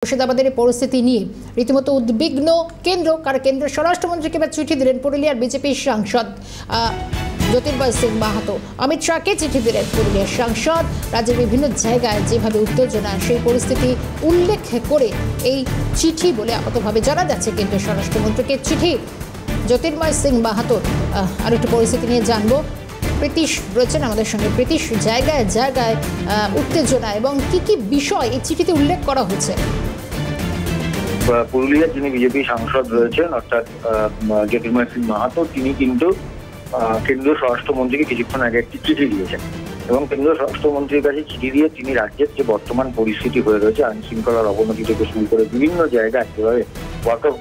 মুর্শিদাবাদের পরিস্থিতি নিয়ে রীতিমতো উদ্বিগ্ন কেন্দ্র। কেন্দ্রের স্বরাষ্ট্রমন্ত্রীকে এবার চিঠি দিলেন পুরুলিয়ার বিজেপি সাংসদ জ্যোতির্ময় সিং মাহাতো। অমিত শাহকে চিঠি দিলেন পুরুলিয়ার সাংসদ। রাজ্যের বিভিন্ন জায়গায় যেভাবে উত্তেজনা, সেই পরিস্থিতি উল্লেখ করে এই চিঠি বলে আপাতভাবে জানা যাচ্ছে কেন্দ্রের স্বরাষ্ট্রমন্ত্রীকে চিঠি জ্যোতির্ময় সিং মাহাতোর। আর একটু পরিস্থিতি নিয়ে জানবো, প্রীতিশ রয়েছেন আমাদের সঙ্গে। প্রীতিশ, জায়গায় জায়গায় উত্তেজনা এবং কি কি বিষয় এই চিঠিতে উল্লেখ করা হয়েছে? পুরুলিয়ার যিনি বিজেপি সাংসদ রয়েছেন অর্থাৎ জ্যোতির্ময় সিং মাহাতো, তিনি কিন্তু কেন্দ্রীয় স্বরাষ্ট্রমন্ত্রীকে কিছুক্ষণ আগে একটি চিঠি দিয়েছেন এবং কেন্দ্রীয় স্বরাষ্ট্রমন্ত্রীর কাছে চিঠি দিয়ে তিনি রাজ্যের যে বর্তমান পরিস্থিতি হয়ে রয়েছে, আইন শৃঙ্খলার অবনতি থেকে শুরু করে বিভিন্ন জায়গায় যেভাবে ওয়াকফ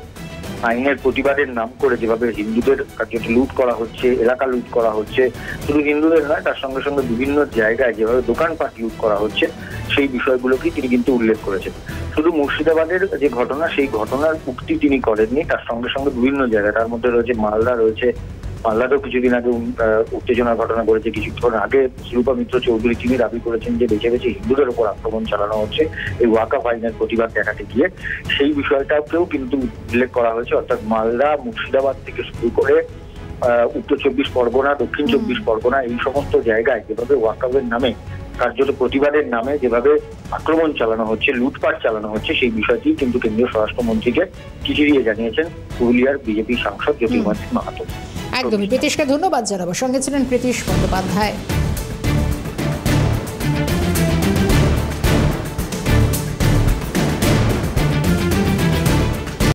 আইনের প্রতিবাদের নাম করে যেভাবে হিন্দুদের কার্যত লুট করা হচ্ছে, এলাকা লুট করা হচ্ছে, শুধু হিন্দুদের নয় তার সঙ্গে সঙ্গে বিভিন্ন জায়গায় যেভাবে দোকানপাট লুট করা হচ্ছে, সেই বিষয়গুলোকে তিনি কিন্তু উল্লেখ করেছেন। শুধু মুর্শিদাবাদের যে ঘটনা, সেই ঘটনার উক্তি তিনি করেননি, তার সঙ্গে সঙ্গে বিভিন্ন জায়গায়, তার মধ্যে রয়েছে মালদা রয়েছে। মালদাতেও কিছুদিন আগে উত্তেজনার ঘটনা ঘটেছে। কিছুক্ষণ আগে শিল্পা মিত্র চৌধুরী তিনি দাবি করেছেন যে বেছে বেছে হিন্দুদের উপর আক্রমণ চালানো হচ্ছে এই ওয়াকফ আইনের প্রতিবাদ দেখাতে গিয়ে। সেই বিষয়টাকেও কিন্তু উল্লেখ করা হয়েছে, অর্থাৎ মালদা, মুর্শিদাবাদ থেকে শুরু করে উত্তর 24 পরগনা, দক্ষিণ 24 পরগনা, এই সমস্ত জায়গায় যেভাবে ওয়াকফের নামে, কার্যত প্রতিবাদের নামে যেভাবে আক্রমণ চালানো হচ্ছে, লুটপাট চালানো হচ্ছে, সেই বিষয়টি কিন্তু কেন্দ্রীয় স্বরাষ্ট্রমন্ত্রীকে চিঠি দিয়ে জানিয়েছেন পুরুলিয়ার বিজেপি সাংসদ জ্যোতির্ময় সিং মাহাতো। একদমই। প্রীতিশকে ধন্যবাদ জানাবো। সঙ্গে ছিলেন প্রীতিশ বন্দ্যোপাধ্যায়।